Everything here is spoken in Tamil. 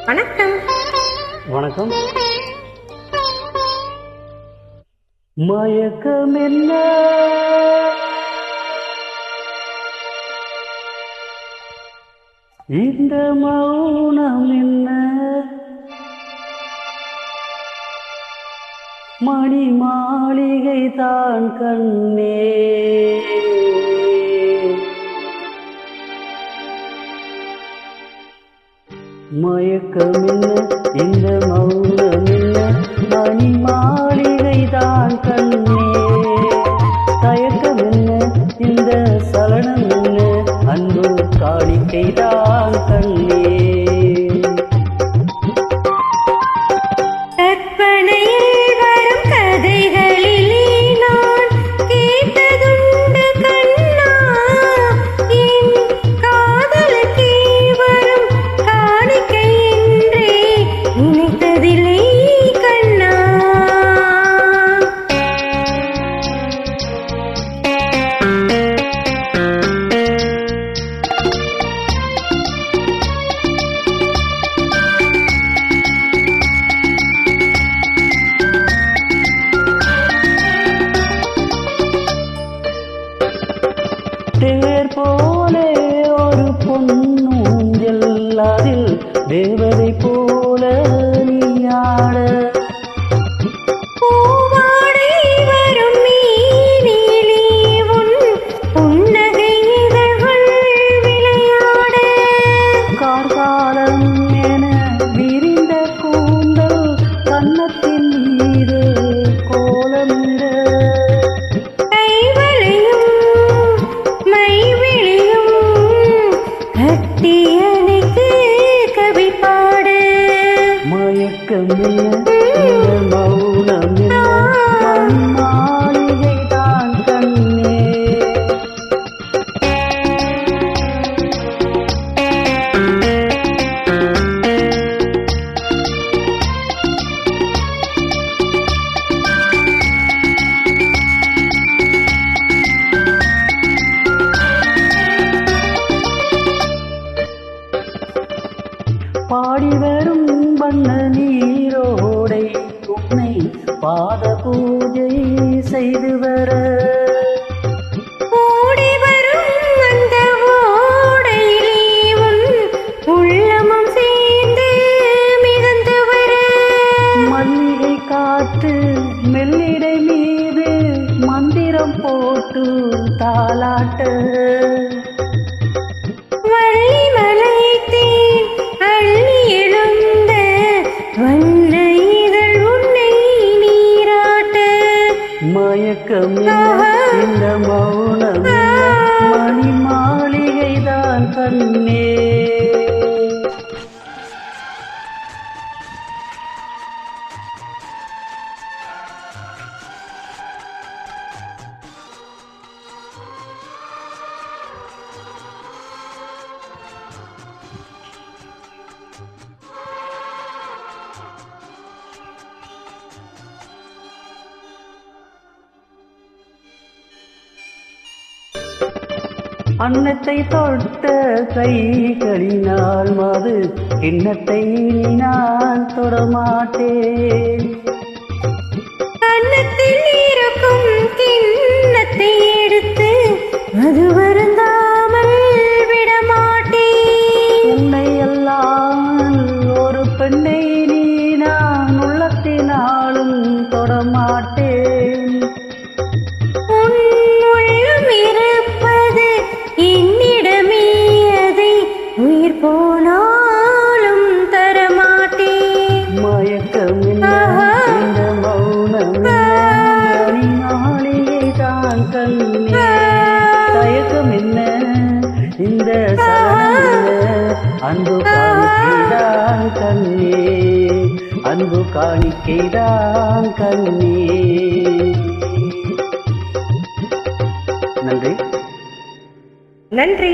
வணக்கம். வணக்கம். மயக்கம் என்ன, இந்த மௌனம் என்ன, மணி மாளிகை தான் கண்ணே. மயக்கம் என்ன, இந்த மௌனம் என்ன, மணி மாளிகை தான் கண்ணே. தயக்கம் என்ன, இந்த சலனம் என்ன, அன்பு காணிக்கை தான் கண்ணே. தேர் போலே ஒரு பொன்னூஞ்சல், அதில் தேவதை போல நீயாட. கார்காலம் என விரிந்த கூந்தல் கன்னத்தின் மீது கோலமிட. மயக்கம் என்ன, இந்த மௌனம் என்ன, மணி மாளிகை தான் கண்ணே. பாடி வரும் வண்ண நீரோடை உன்னை பாத பூஜை செய்து வர. ஓடி வரும் அந்த ஓடையிலே உன் உள்ளமும் சேர்ந்து மிதந்து வர. மல்லிகை காற்று மெல்லிடை மீது மந்திரம் போட்டு தாலாட்ட. மயக்கம் என்ன, இந்த மௌனம் என்ன, மணி மாளிகை தான் கண்ணே. அன்னத்தை தொட்ட கைகளினால் மது கிண்ணத்தை நான் தொடமாட்டேன். கன்னத்தில் இருக்கும் கிண்ணத்தை எடுத்து அது வருந்தாமல் விடமாட்டேன். உன்னை எல்லாம் ஒரு பெண்ணை நீ நான் உள்ளத்தினாலும் தொடமாட்டேன். போனாலும் தரமாட்டேன். மயக்கம் என்ன, இந்த மௌனம் என்ன, மணி மாளிகை தான் கண்ணே. தயக்கம் என்ன, இந்த சலனம் என்ன, அன்பு காணிக்கைதான் கண்ணே. அன்பு காணிக்கைதான் கண்ணே. நன்றி. நன்றி.